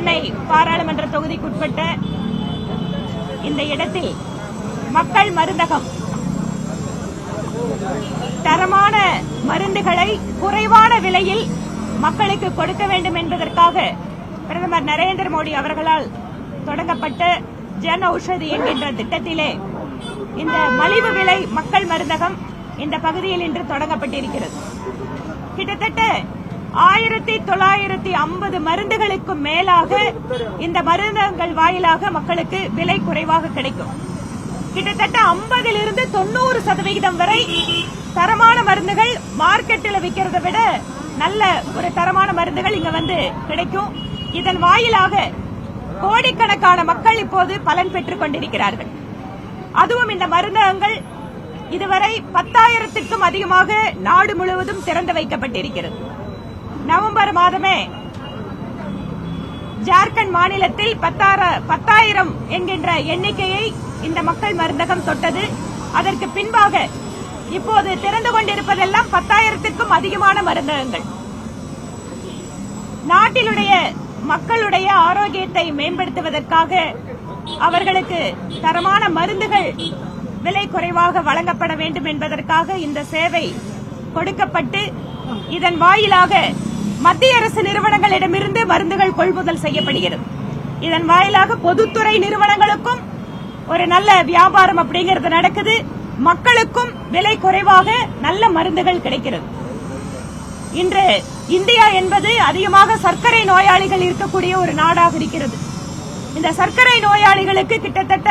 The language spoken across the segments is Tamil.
சென்னை பாராளுமன்ற தொகுதிக்குட்பட்ட இந்த இடத்தில் மக்கள் மருந்தகம் தரமான மருந்துகளை குறைவான விலையில் மக்களுக்கு கொடுக்க வேண்டும் என்பதற்காக பிரதமர் நரேந்திர மோடி அவர்களால் தொடங்கப்பட்ட ஜன் ஔஷதி என்கின்ற திட்டத்திலே இந்த மலிவு விலை மக்கள் மருந்தகம் இந்த பகுதியில் இன்று தொடங்கப்பட்டிருக்கிறது. கிட்டத்தட்ட 1950 மருந்துகளுக்கும் மேலாக இந்த மருந்தகங்கள் வாயிலாக மக்களுக்கு விலை குறைவாக கிடைக்கும். கிட்டத்தட்ட 50லிருந்து 90% வரை தரமான மருந்துகள் மார்க்கெட்டில் விற்கிறத விட நல்ல ஒரு தரமான மருந்துகள் இங்க வந்து கிடைக்கும். இதன் வாயிலாக கோடிக்கணக்கான மக்கள் இப்போது பலன் பெற்றுக் கொண்டிருக்கிறார்கள். அதுவும் இந்த மருந்தகங்கள் இதுவரை 10,000க்கும் அதிகமாக நாடு முழுவதும் திறந்து வைக்கப்பட்டிருக்கிறது. நவம்பர் மாதமே ஜார்க்கண்ட் மாநிலத்தில் 10,000 என்கின்ற எண்ணிக்கையை இந்த மக்கள் மருந்தகம் தொட்டது. அதற்கு பின்பாக இப்போது திறந்து கொண்டிருப்பதெல்லாம் 10,000க்கும் அதிகமான மருந்தகங்கள். நாட்டிலுடைய மக்களுடைய ஆரோக்கியத்தை மேம்படுத்துவதற்காக அவர்களுக்கு தரமான மருந்துகள் விலை குறைவாக வழங்கப்பட வேண்டும் என்பதற்காக இந்த சேவை கொடுக்கப்பட்டு இதன் வாயிலாக மத்திய அரசு நிறுவனங்களிடமிருந்து மருந்துகள் கொள்முதல் செய்யப்படுகிறது. இதன் வாயிலாக பொதுத்துறை நிறுவனங்களுக்கும் ஒரு நல்ல வியாபாரம் அப்படிங்கிறது நடக்குது. மக்களுக்கும் விலை குறைவாக நல்ல மருந்துகள் கிடைக்கிறது. இன்று இந்தியா என்பது அதிகமாக சர்க்கரை நோயாளிகள் இருக்கக்கூடிய ஒரு நாடாக இருக்கிறது. இந்த சர்க்கரை நோயாளிகளுக்கு கிட்டத்தட்ட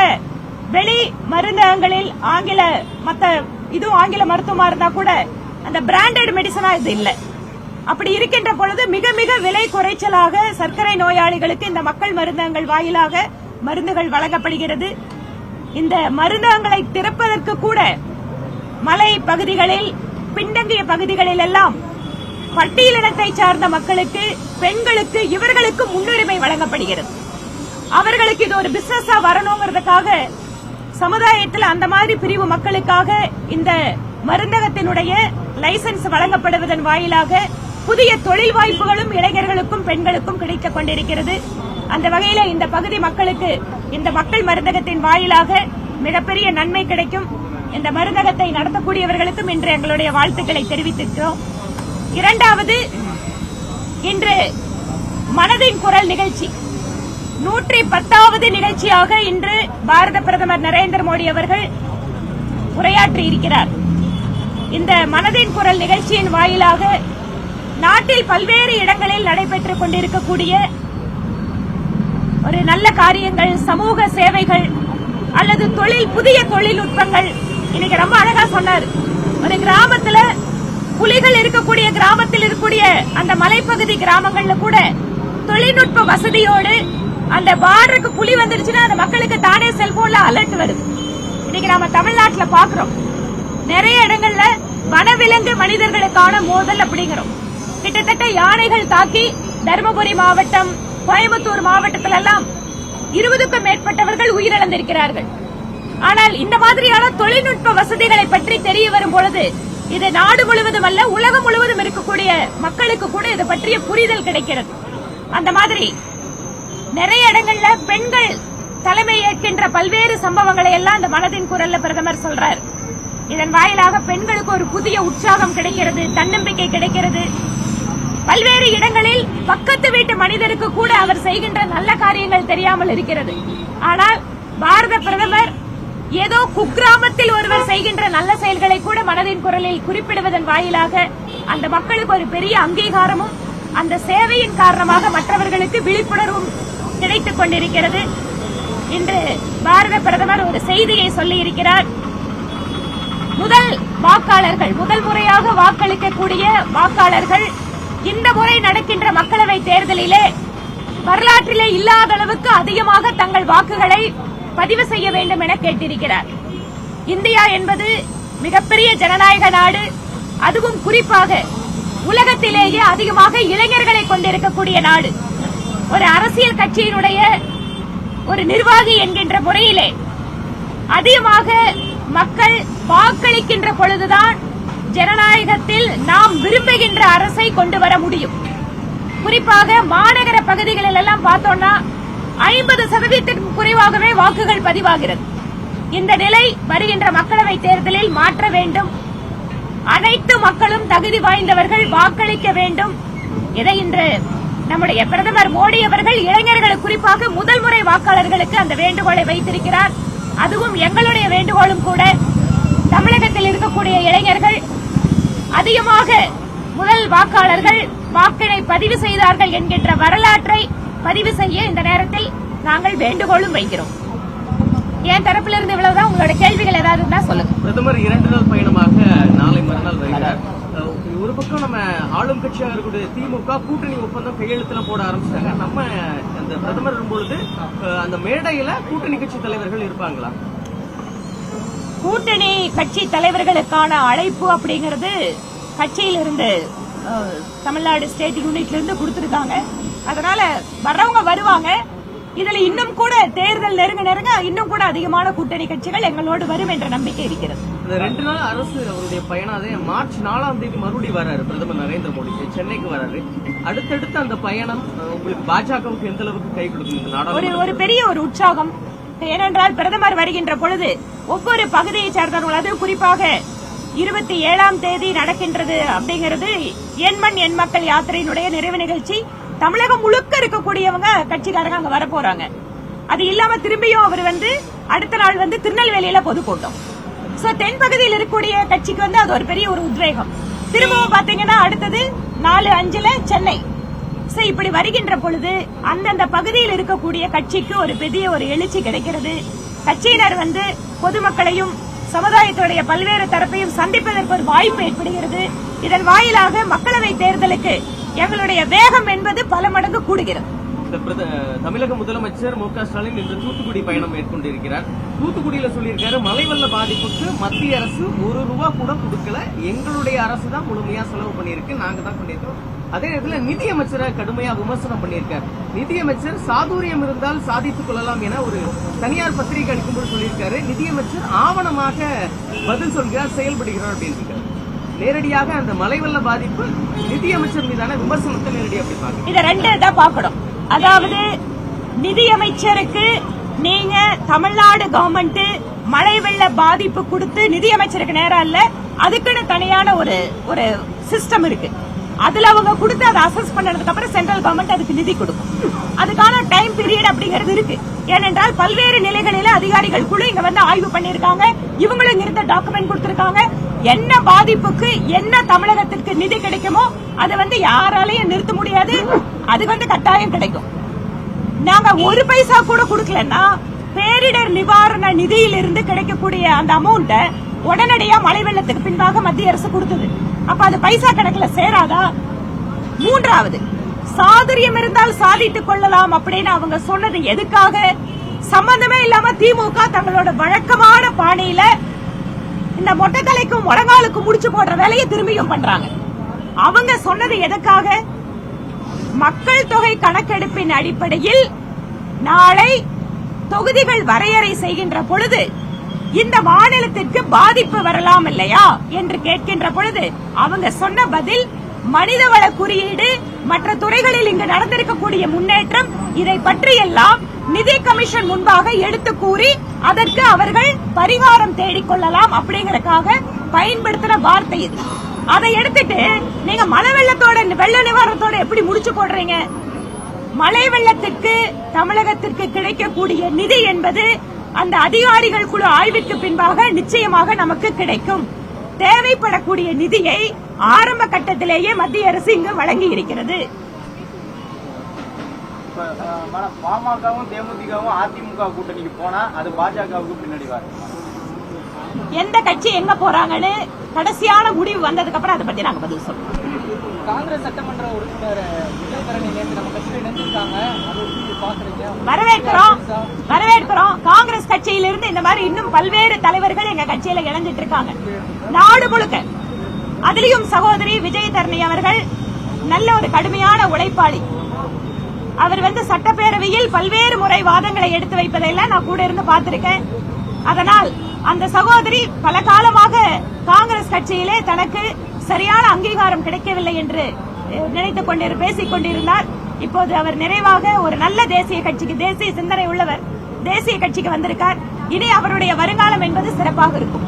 வெளி மருந்தகங்களில் ஆங்கில மருத்துவமா இருந்தா கூட அந்த பிராண்டட் மெடிசனா இது இல்ல. அப்படி இருக்கின்ற பொழுது மிக மிக விலை குறைச்சலாக சர்க்கரை நோயாளிகளுக்கு இந்த மக்கள் மருந்தகங்கள் வாயிலாக மருந்துகள் வழங்கப்படுகிறது. இந்த மருந்தகங்களை திறப்பதற்கு கூட மலை பகுதிகளில் பின்தங்கிய பகுதிகளில் எல்லாம் பட்டியலினத்தை சார்ந்த மக்களுக்கு, பெண்களுக்கு, இவர்களுக்கு முன்னுரிமை வழங்கப்படுகிறது. அவர்களுக்கு இது ஒரு பிசினஸா வரணுங்கிறதுக்காக சமுதாயத்தில் அந்த மாதிரி பிரிவு மக்களுக்காக இந்த மருந்தகத்தினுடைய லைசன்ஸ் வழங்கப்படுவதன் வாயிலாக புதிய தொழில் வாய்ப்புகளும் இளைஞர்களுக்கும் பெண்களுக்கும் கிடைத்துக் கொண்டிருக்கிறது. அந்த வகையில் இந்த பகுதி மக்களுக்கு இந்த மக்கள் மருந்தகத்தின் வாயிலாக மிகப்பெரிய நன்மை கிடைக்கும். இந்த மருந்தகத்தை நடத்தக்கூடியவர்களுக்கும் இன்று எங்களுடைய வாழ்த்துக்களை தெரிவித்திருக்கிறோம். இரண்டாவது, இன்று மனதின் குரல் நிகழ்ச்சி 110வது நிகழ்ச்சியாக இன்று பாரத பிரதமர் நரேந்திர மோடி அவர்கள் உரையாற்றியிருக்கிறார். இந்த மனதின் குரல் நிகழ்ச்சியின் வாயிலாக நாட்டில் பல்வேறு இடங்களில் நடைபெற்றுக் கொண்டிருக்கக்கூடிய ஒரு நல்ல காரியங்கள், சமூக சேவைகள் அல்லது புதிய தொழில்நுட்பங்கள், இன்னைக்கு ரொம்ப அழகா சொன்னார். ஒரு கிராமத்துல புலிகள் இருக்கக்கூடிய கிராமத்தில் இருக்கக்கூடிய அந்த மலைப்பகுதி கிராமங்கள்ல கூட தொழில்நுட்ப வசதியோடு அந்த பார்டருக்கு புலி வந்துருச்சுன்னா அந்த மக்களுக்கு தானே செல்போன்ல அலர்ட் வருது. இன்னைக்கு நாம தமிழ்நாட்டில் பாக்குறோம். நிறைய இடங்கள்ல வனவிலங்கு மனிதர்களுக்கான மோதல் அப்படிங்கிறோம். கிட்டத்தட்ட யானைகள் தாக்கி தருமபுரி மாவட்டம், கோயம்புத்தூர் மாவட்டத்தில் எல்லாம் 20க்கும் மேற்பட்டவர்கள் உயிரிழந்திருக்கிறார்கள். ஆனால் இந்த மாதிரியான தொழில்நுட்ப வசதிகளை பற்றி தெரிய வரும் பொழுது இது நாடு முழுவதும் அல்ல, உலகம் முழுவதும் இருக்கக்கூடிய மக்களுக்கு கூட இது பற்றிய புரிதல் கிடைக்கிறது. அந்த மாதிரி நிறைய இடங்கள்ல பெண்கள் தலைமை ஏற்கின்ற பல்வேறு சம்பவங்களை எல்லாம் இந்த மனதின் குரல்ல பிரதமர் சொல்றார். இதன் வாயிலாக பெண்களுக்கு ஒரு புதிய உற்சாகம் கிடைக்கிறது, தன்னம்பிக்கை கிடைக்கிறது. பல்வேறு இடங்களில் பக்கத்து வீட்டு மனிதருக்கு கூட அவர் செய்கின்ற நல்ல காரியங்கள் தெரியாமல் இருக்கிறது. ஆனால் பாரத பிரதமர் ஏதோ குக்கிராமத்தில் ஒருவர் செய்கின்ற நல்ல செயல்களை கூட மனதின் குரலில் குறிப்பிடுவதன் வாயிலாக அந்த மக்களுக்கு ஒரு பெரிய அங்கீகாரமும் அந்த சேவையின் காரணமாக மற்றவர்களுக்கு விழிப்புணர்வும் கிடைத்துக் கொண்டிருக்கிறது. இன்று பாரத பிரதமர் ஒரு செய்தியை சொல்லியிருக்கிறார். முதல் முறையாக வாக்களிக்கக்கூடிய வாக்காளர்கள் இந்த முறை நடக்கின்ற மக்களவை தேர்தலிலே வரலாற்றிலே இல்லாத அளவுக்கு அதிகமாக தங்கள் வாக்குகளை பதிவு செய்ய வேண்டும் என கேட்டிருக்கிறார். இந்தியா என்பது மிகப்பெரிய ஜனநாயக நாடு. அதுவும் குறிப்பாக உலகத்திலேயே அதிகமாக இளைஞர்களை கொண்டிருக்கக்கூடிய நாடு. ஒரு அரசியல் கட்சியினுடைய ஒரு நிர்வாகி என்கின்ற முறையிலே அதிகமாக மக்கள் வாக்களிக்கின்ற பொழுதுதான் ஜனநாயகத்தில் நாம் விரும்புகின்ற அரசை கொண்டு வர முடியும். குறிப்பாக மாநகர பகுதிகளில் எல்லாம் பார்த்தோம்னா 50% குறைவாகவே வாக்குகள் பதிவாகிறது. இந்த நிலை வருகின்ற மக்களவை தேர்தலில் மாற்ற வேண்டும். அனைத்து மக்களும் தகுதி வாய்ந்தவர்கள் வாக்களிக்க வேண்டும். இதை இன்று நம்முடைய பிரதமர் மோடி அவர்கள் இளைஞர்களுக்கு குறிப்பாக முதல் முறை வாக்காளர்களுக்கு அந்த வேண்டுகோளை வைத்திருக்கிறார். அதுவும் எங்களுடைய வேண்டுகோளும் கூட. தமிழகத்தில் இருக்கக்கூடிய இளைஞர்கள் அதிகமாக முதல் வாக்காளர்கள் வாக்கினை பதிவு செய்தார்கள் என்கின்ற வரலாற்றை பதிவு செய்ய இந்த நேரத்தில் நாங்கள் வேண்டுகோளும் வைக்கிறோம். என் தரப்பிலிருந்து இவ்வளவுதான். உங்களோட கேள்விகள் ஏதாவது இருந்தா சொல்லுங்க. பிரதமர் 2 நாள் பயணமாக நாளை மறுநாள் வருகிறார். ஒரு பக்கம் நம்ம ஆளும் கட்சியாக இருக்கக்கூடிய திமுக கூட்டணி ஒப்பந்தம் கையெழுத்துல போட ஆரம்பிச்சிட்டாங்க. நம்ம அந்த பிரதமர் வரும்பொழுது அந்த மேடையில கூட்டணி கட்சி தலைவர்கள் இருப்பாங்களா? கூட்டணி கட்சி தலைவர்களுக்கான அழைப்பு அப்படிங்கிறது கட்சியிலிருந்து தமிழ்நாடு ஸ்டேட் யூனிட்ல இருந்து கொடுத்திருக்காங்க. அதனால வர்றவங்க வருவாங்க. இதுல இன்னும் கூட தேர்தல் நெருங்க இன்னும் கூட அதிகமான கூட்டணி கட்சிகள் எங்களோடு வரும் என்ற நம்பிக்கை இருக்கிறது. இந்த 2 நாள் அரசு அவருடைய பயணம் மார்ச் 4ஆம் தேதி மறுபடியும் வராரு பிரதமர் நரேந்திர மோடி சென்னைக்கு வராரு. அடுத்தடுத்து அந்த பயணம் உங்களுக்கு பாஜகவுக்கு எந்த அளவுக்கு கை கொடுக்கும்? ஒரு பெரிய ஒரு உற்சாகம். ஏனென்றால் பிரதமர் வருகின்ற பொழுது ஒவ்வொரு பகுதியை சேர்ந்தவர்கள், அது குறிப்பாக 27ஆம் தேதி நடக்கின்றது அப்படிங்கிறது என் மண் என் மக்கள் யாத்திரையினுடைய நிறைவு நிகழ்ச்சி. தமிழகம் முழுக்க இருக்கக்கூடியவங்க கட்சிக்காரங்க அங்க வர போறாங்க. அது இல்லாம திரும்பியும் அவர் அடுத்த நாள் திருநெல்வேலியில பொதுக்கூட்டம். தென் பகுதியில் இருக்கக்கூடிய கட்சிக்கு அது ஒரு பெரிய ஒரு உத்வேகம். திரும்பவும் பாத்தீங்கன்னா அடுத்தது 4-5ல சென்னை. இப்படி வருகின்ற பொழுது அந்தந்த பகுதியில் இருக்கக்கூடிய கட்சிக்கு ஒரு பெரிய ஒரு எழுச்சி கிடைக்கிறது. கட்சியினர் பொதுமக்களையும் சமுதாயத்துடைய பல்வேறு தரப்பையும் சந்திப்பதற்கு ஒரு வாய்ப்பு ஏற்படுகிறது. இதன் வாயிலாக மக்களவை தேர்தலுக்கு எங்களுடைய வேகம் என்பது பல மடங்கு கூடுகிறது. தமிழக முதலமைச்சர் மு க ஸ்டாலின் இன்று தூத்துக்குடி பயணம் மேற்கொண்டிருக்கிறார். தூத்துக்குடியில சொல்லியிருக்காரு, மழை வெள்ள பாதிப்புக்கு மத்திய அரசு ₹1 கூட கொடுக்கல, எங்களுடைய அரசு தான் முழுமையா செலவு பண்ணியிருக்கு, நாங்க தான் பண்ணியிருக்கோம். அதே நேரத்தில் நிதியமைச்சரை கடுமையா விமர்சனம் பண்ணியிருக்காரு. நிதியமைச்சர் சாதுரியம் இருந்தால் சாதித்துக் கொள்ளலாம் என ஒரு தனியார் பத்திரிகை அளிக்கும்போது சொல்லியிருக்காரு. நிதியமைச்சர் ஆவணமாக பதில் சொல்கிறார், செயல்படுகிறார் அப்படின்னு. நேரடியாக அந்த மழை வெள்ள பாதிப்பு நிதியமைச்சர் மீதான விமர்சனத்தை நேரடியாக பார்க்கணும். இதை ரெண்டு தான் பார்க்கணும். அதாவது நிதியமைச்சருக்கு நீங்க தமிழ்நாடு கவர்மெண்ட் மழை வெள்ள பாதிப்பு கொடுத்து நிதியமைச்சருக்கு நேரம் இல்ல, அதுக்குன்னு தனியான ஒரு சிஸ்டம் இருக்கு. அதுல அவங்க கொடுத்து அதை அசஸ் பண்ணதுக்கு அப்புறம் சென்ட்ரல் கவர்மெண்ட் அதுக்கு நிதி கொடுக்கும். அதுக்கான டைம் பீரியட் அப்படிங்கிறது இருக்கு. ஏனென்றால் பல்வேறு நிலைகளில அதிகாரிகள் குழு இங்க ஆய்வு பண்ணிருக்காங்க. இவங்களும் இங்க இருந்த டாக்குமெண்ட் கொடுத்திருக்காங்க. என்ன பாதிப்புக்கு என்ன தமிழகத்திற்கு நிதி கிடைக்குமோ அதை யாராலையும் நிறுத்த முடியாது. அது கட்டாயம் கிடைக்கும். நாங்க ஒரு பைசா கூட கொடுக்கலன்னா பேரிடர் நிவாரண நிதியிலிருந்து கிடைக்கக்கூடிய அந்த அமௌண்ட உடனடியா மழை வெள்ளத்துக்கு பின்பாக மத்திய அரசு கொடுத்தது. அப்ப அது பைசா கணக்குல சேராதா? மூன்றாவது, சாதுரியம் இருந்தால் சாதித்துக் கொள்ளலாம் அப்படின்னு அவங்க சொன்னது எதுக்காக? சம்பந்தமே இல்லாம திமுக தங்களோட வழக்கமான பாணியில இந்த மொட்டைத்தலைக்கும் முழங்காலுக்கும் முடிச்சு போடுற வேலையை திரும்பியும் பண்றாங்க. அவங்க சொன்னது எதுக்காக? மக்கள் தொகை கணக்கெடுப்பின் அடிப்படையில் நாளை தொகுதிகள் வரையறை செய்கின்ற பொழுது இந்த மாநிலத்திற்கு பாதிப்பு வரலாம் இல்லையா என்று கேட்கின்ற பொழுது அவங்க சொன்ன பதில் மனிதவள குறியீடு, மற்ற துறைகளில் இங்கு நடந்திருக்கக்கூடிய முன்னேற்றம், இதை பற்றியெல்லாம் நிதி கமிஷன் முன்பாக எடுத்து கூறி அதற்கு அவர்கள் பரிகாரம் தேடிக்கொள்ளலாம் அப்படிங்கறதுக்காக பயன்படுத்தின வார்த்தை இது. அதை எடுத்துட்டு நீங்க மழை வெள்ளத்தோட வெள்ள நிவாரணத்தோட எப்படி முடிச்சு போடுறீங்க? மழை வெள்ளத்திற்கு தமிழகத்திற்கு கிடைக்கக்கூடிய நிதி என்பது அந்த அதிகாரிகள் குழு ஆய்விற்கு பின்பாக நிச்சயமாக நமக்கு கிடைக்கும். தேவைப்படக்கூடிய நிதியை ஆரம்ப கட்டத்திலேயே மத்திய அரசு இங்கு வழங்கி இருக்கிறது. பாமகவும் தேமுதிகவும் அதிமுக கூட்டணிக்கு போனா அது பாஜகவுக்கு பின்னாடி வரும். எந்த கட்சி எங்க போறாங்கன்னு கடைசியான முடிவு வந்ததுக்கு அப்புறம் அதை பத்தி நாங்க பதில் சொல்றோம். காங்கிரஸ் சட்டமன்ற உறுப்பினர் விஜயதரணி நேற்று நம்ம கட்சியில் இணைஞ்சிருக்காங்க. வரவேற்கிறோம். காங்கிரஸ் கட்சியிலிருந்து இந்த மாதிரி இன்னும் பல்வேறு தலைவர்கள் எங்க கட்சியில இணைஞ்சிட்டு இருக்காங்க நாடு முழுக்க. அதிலும் சகோதரி விஜயதரணி அவர்கள் நல்ல ஒரு கடுமையான உழைப்பாளி. அவர் சட்டப்பேரவையில் பல்வேறு முறை வாதங்களை எடுத்து வைப்பதையெல்லாம் நான் கூட இருந்து பார்த்திருக்கேன். அதனால் அந்த சகோதரி பல காலமாக காங்கிரஸ் கட்சியிலே தனக்கு சரியான அங்கீகாரம் கிடைக்கவில்லை என்று பேசிக் கொண்டிருந்தார். இப்போது அவர் நிறைவாக ஒரு நல்ல தேசிய கட்சிக்கு, தேசிய சிந்தனை உள்ளவர், தேசிய கட்சிக்கு வந்திருக்கார். இனி அவருடைய வருங்காலம் என்பது சிறப்பாக இருக்கும்.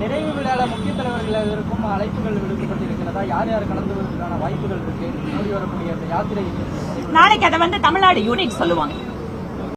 நிறைவு விழால முக்கிய தலைவர்கள் இருக்கும் அழைப்புகள் விடுக்கப்பட்டிருக்கிறதா? யார் யார் கலந்து வருவதற்கான வாய்ப்புகள் இருக்கு? மோடி வரக்கூடிய யாத்திரை நாளைக்கு அதை தமிழ்நாடு யூனிட் சொல்லுவாங்க.